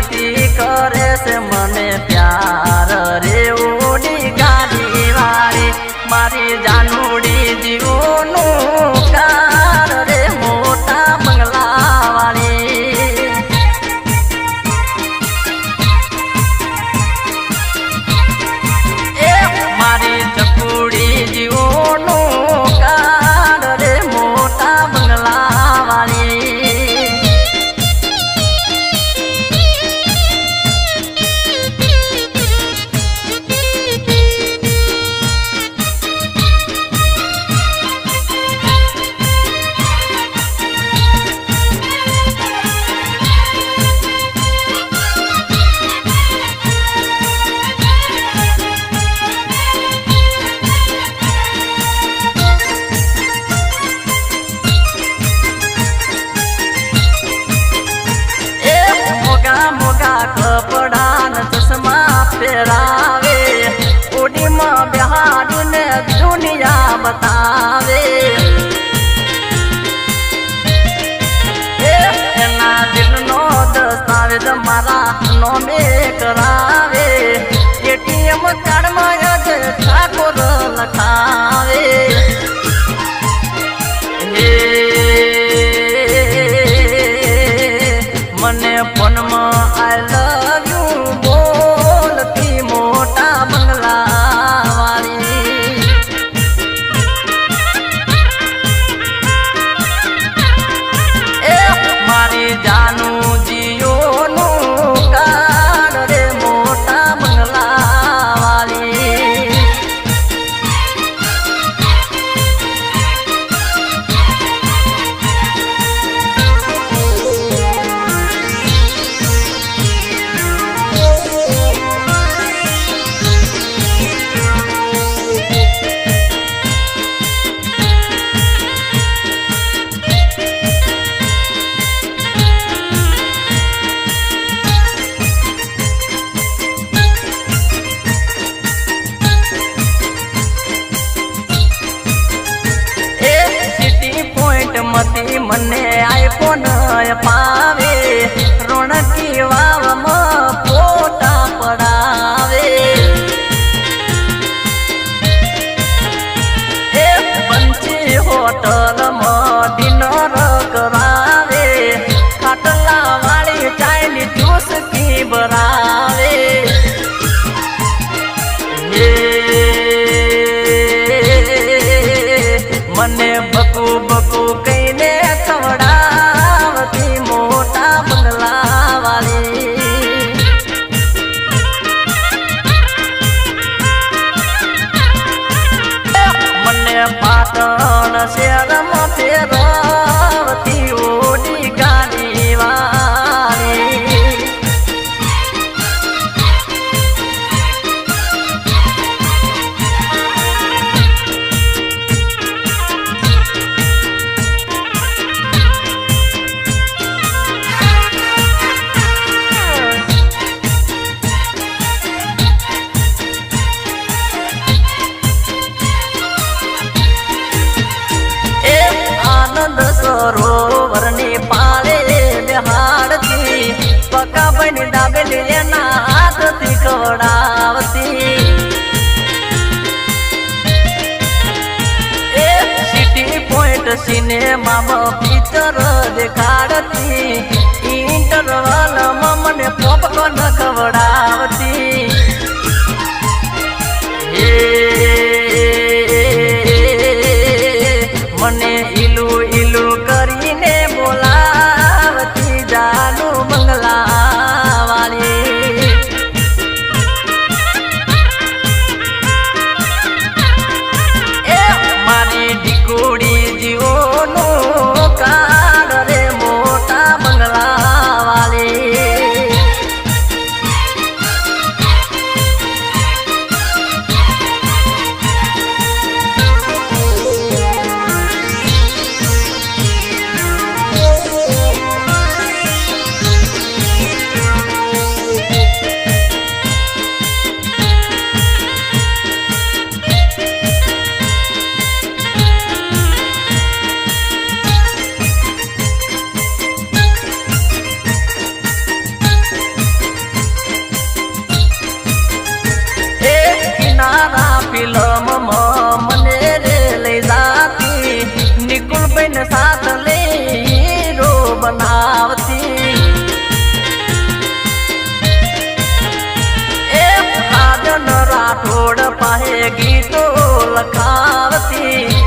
प्रीति करे से मने प्यार रे ओडी गाड़ी वाली मारी जानूड़ी जीवोनु कार रे मोटा बंगला वाली ए मारी चकुड़ी जीवोनु कार रे मोटा बंगला वाली कपड़ा चश्मा फेरावे ओडी में बिहार ने दुनिया बतावे एना दिल नो दस्तावेज मारा नो में करावे एटीएम कार्ड में अजय ठाकुर लखावे मने फोन में आई लव यू बोलती मोटा बंगला वाली ए मारी जानू जियो नु कार रे मोटा बंगला वाली मती मने आईफोन पावे रोनकी वाव में फोटा पड़ावे पंची होटल में डिनर करावे खाटला वाली चाइनी जूस की बरावे मने बकू बकू कईने खवड़ावती मोटा बंगला वाली मने पाटण शहर में फेरावती ओडी गाड़ी वाली सरोवर ने पाले बिहारती पका बनी दाबेली ना आदती कवड़ावती सिटी पॉइंट सिनेमा में पिक्चर दिखाड़ती इंटरवल में मने पॉपकॉर्न खवड़ावती मने इलू इलू करीने बोलावती जानू बंगला वाली ए मारी डिकोड़ी जीवोनु कार रे मो બોલાવતી એ રાજન રાઠોડ પાસે ગીતો લખાવતી